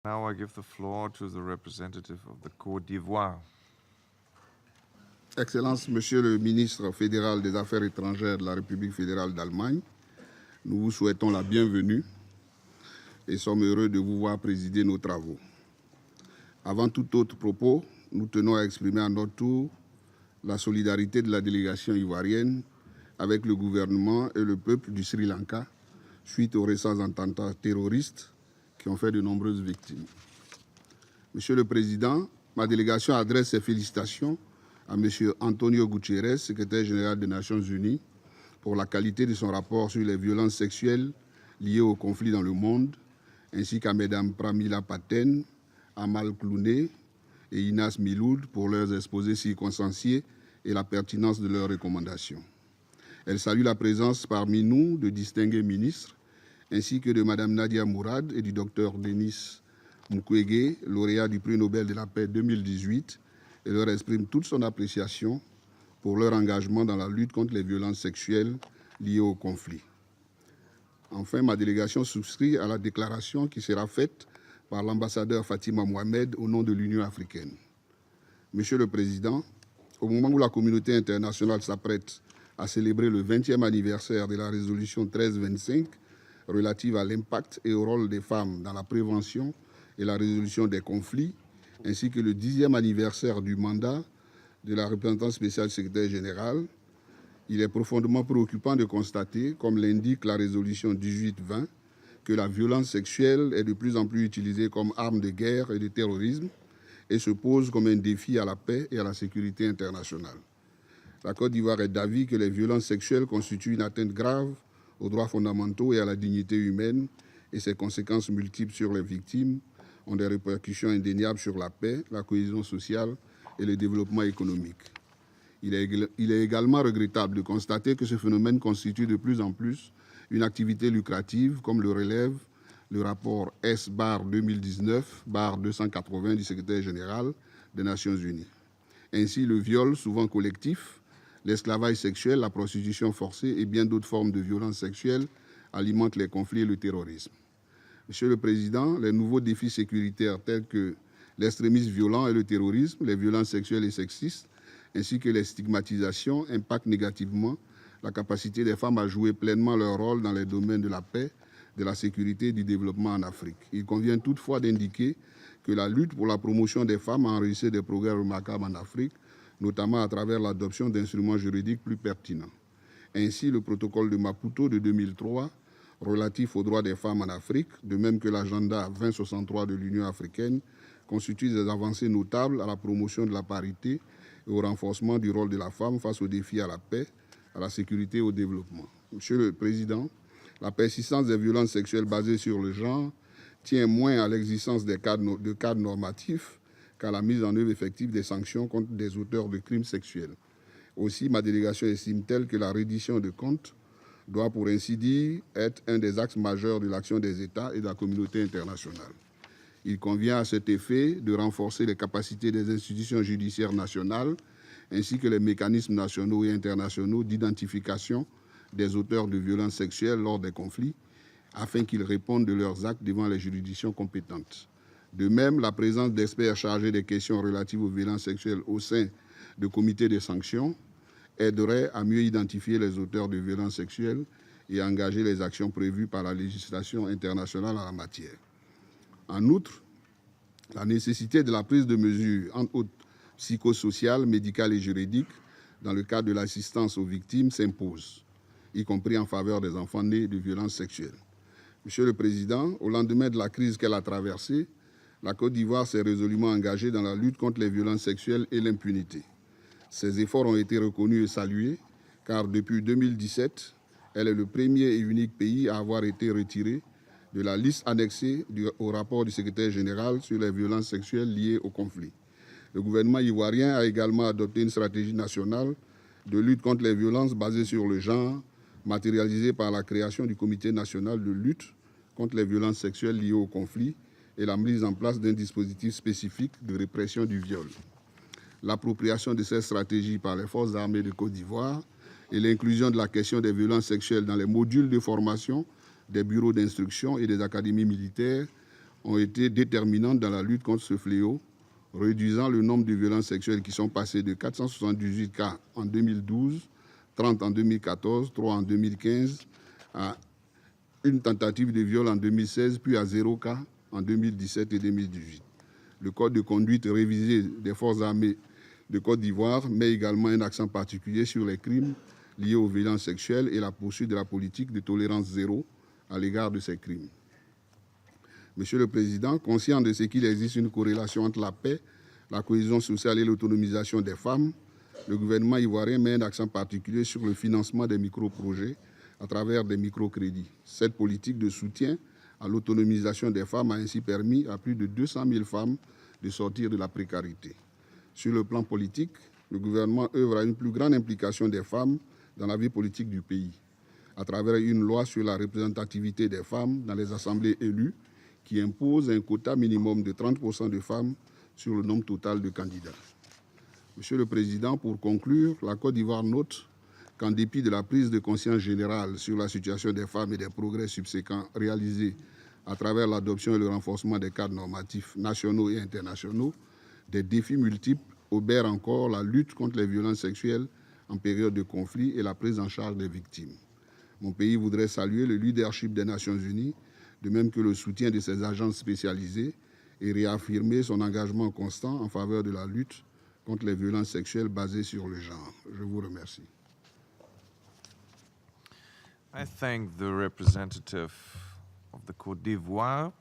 Now I give the floor to the representative of the Côte d'Ivoire. Excellence, Monsieur le ministre fédéral des Affaires étrangères de la République fédérale d'Allemagne, nous vous souhaitons la bienvenue et sommes heureux de vous voir présider nos travaux. Avant tout autre propos, nous tenons à exprimer à notre tour la solidarité de la délégation ivoirienne avec le gouvernement et le peuple du Sri Lanka suite aux récents attentats terroristes qui ont fait de nombreuses victimes. Monsieur le Président, ma délégation adresse ses félicitations à M. Antonio Guterres, secrétaire général des Nations Unies, pour la qualité de son rapport sur les violences sexuelles liées au conflit dans le monde, ainsi qu'à Mme Pramila Patten, Amal Clooney et Inas Miloud pour leurs exposés circonstanciés et la pertinence de leurs recommandations. Elle salue la présence parmi nous de distingués ministres, ainsi que de Mme Nadia Mourad et du Dr Denis Mukwege, lauréat du prix Nobel de la paix 2018, et leur exprime toute son appréciation pour leur engagement dans la lutte contre les violences sexuelles liées au conflit. Enfin, ma délégation souscrit à la déclaration qui sera faite par l'ambassadeur Fatima Mohamed au nom de l'Union africaine. Monsieur le Président, au moment où la communauté internationale s'apprête à célébrer le 20e anniversaire de la résolution 1325 relative à l'impact et au rôle des femmes dans la prévention et la résolution des conflits, ainsi que le 10e anniversaire du mandat de la représentante spéciale secrétaire générale, il est profondément préoccupant de constater, comme l'indique la résolution 1820, que la violence sexuelle est de plus en plus utilisée comme arme de guerre et de terrorisme et se pose comme un défi à la paix et à la sécurité internationale. La Côte d'Ivoire est d'avis que les violences sexuelles constituent une atteinte grave aux droits fondamentaux et à la dignité humaine, et ses conséquences multiples sur les victimes ont des répercussions indéniables sur la paix, la cohésion sociale et le développement économique. Il est également regrettable de constater que ce phénomène constitue de plus en plus une activité lucrative, comme le relève le rapport S-2019-280 du secrétaire général des Nations Unies. Ainsi, le viol, souvent collectif, l'esclavage sexuel, la prostitution forcée et bien d'autres formes de violences sexuelles alimentent les conflits et le terrorisme. Monsieur le Président, les nouveaux défis sécuritaires tels que l'extrémisme violent et le terrorisme, les violences sexuelles et sexistes, ainsi que les stigmatisations impactent négativement la capacité des femmes à jouer pleinement leur rôle dans les domaines de la paix, de la sécurité et du développement en Afrique. Il convient toutefois d'indiquer que la lutte pour la promotion des femmes a enregistré des progrès remarquables en Afrique, notamment à travers l'adoption d'instruments juridiques plus pertinents. Ainsi, le protocole de Maputo de 2003 relatif aux droits des femmes en Afrique, de même que l'agenda 2063 de l'Union africaine, constituent des avancées notables à la promotion de la parité et au renforcement du rôle de la femme face aux défis à la paix, à la sécurité et au développement. Monsieur le Président, la persistance des violences sexuelles basées sur le genre tient moins à l'existence de cadres normatifs qu'à la mise en œuvre effective des sanctions contre des auteurs de crimes sexuels. Aussi, ma délégation estime-t-elle que la reddition de comptes doit, pour ainsi dire, être un des axes majeurs de l'action des États et de la communauté internationale. Il convient à cet effet de renforcer les capacités des institutions judiciaires nationales ainsi que les mécanismes nationaux et internationaux d'identification des auteurs de violences sexuelles lors des conflits, afin qu'ils répondent de leurs actes devant les juridictions compétentes. De même, la présence d'experts chargés des questions relatives aux violences sexuelles au sein de comités de sanctions aiderait à mieux identifier les auteurs de violences sexuelles et à engager les actions prévues par la législation internationale en la matière. En outre, la nécessité de la prise de mesures, entre autres psychosociales, médicales et juridiques, dans le cadre de l'assistance aux victimes s'impose, y compris en faveur des enfants nés de violences sexuelles. Monsieur le Président, au lendemain de la crise qu'elle a traversée, la Côte d'Ivoire s'est résolument engagée dans la lutte contre les violences sexuelles et l'impunité. Ces efforts ont été reconnus et salués, car depuis 2017, elle est le premier et unique pays à avoir été retiré de la liste annexée au rapport du secrétaire général sur les violences sexuelles liées au conflit. Le gouvernement ivoirien a également adopté une stratégie nationale de lutte contre les violences basée sur le genre, matérialisée par la création du Comité national de lutte contre les violences sexuelles liées au conflit et la mise en place d'un dispositif spécifique de répression du viol. L'appropriation de cette stratégie par les forces armées de Côte d'Ivoire et l'inclusion de la question des violences sexuelles dans les modules de formation des bureaux d'instruction et des académies militaires ont été déterminantes dans la lutte contre ce fléau, réduisant le nombre de violences sexuelles qui sont passés de 478 cas en 2012, 30 en 2014, 3 en 2015, à une tentative de viol en 2016, puis à 0 cas en 2017 et 2018. Le Code de conduite révisé des forces armées de Côte d'Ivoire met également un accent particulier sur les crimes liés aux violences sexuelles et la poursuite de la politique de tolérance zéro à l'égard de ces crimes. Monsieur le Président, conscient de ce qu'il existe une corrélation entre la paix, la cohésion sociale et l'autonomisation des femmes, le gouvernement ivoirien met un accent particulier sur le financement des micro-projets à travers des microcrédits. Cette politique de soutien à l'autonomisation des femmes a ainsi permis à plus de 200 000 femmes de sortir de la précarité. Sur le plan politique, le gouvernement œuvre à une plus grande implication des femmes dans la vie politique du pays, à travers une loi sur la représentativité des femmes dans les assemblées élues qui impose un quota minimum de 30% de femmes sur le nombre total de candidats. Monsieur le Président, pour conclure, la Côte d'Ivoire note qu'en dépit de la prise de conscience générale sur la situation des femmes et des progrès subséquents réalisés à travers l'adoption et le renforcement des cadres normatifs nationaux et internationaux, des défis multiples obèrent encore la lutte contre les violences sexuelles en période de conflit et la prise en charge des victimes. Mon pays voudrait saluer le leadership des Nations Unies, de même que le soutien de ses agences spécialisées, et réaffirmer son engagement constant en faveur de la lutte contre les violences sexuelles basées sur le genre. Je vous remercie. I thank the representative of the Côte d'Ivoire,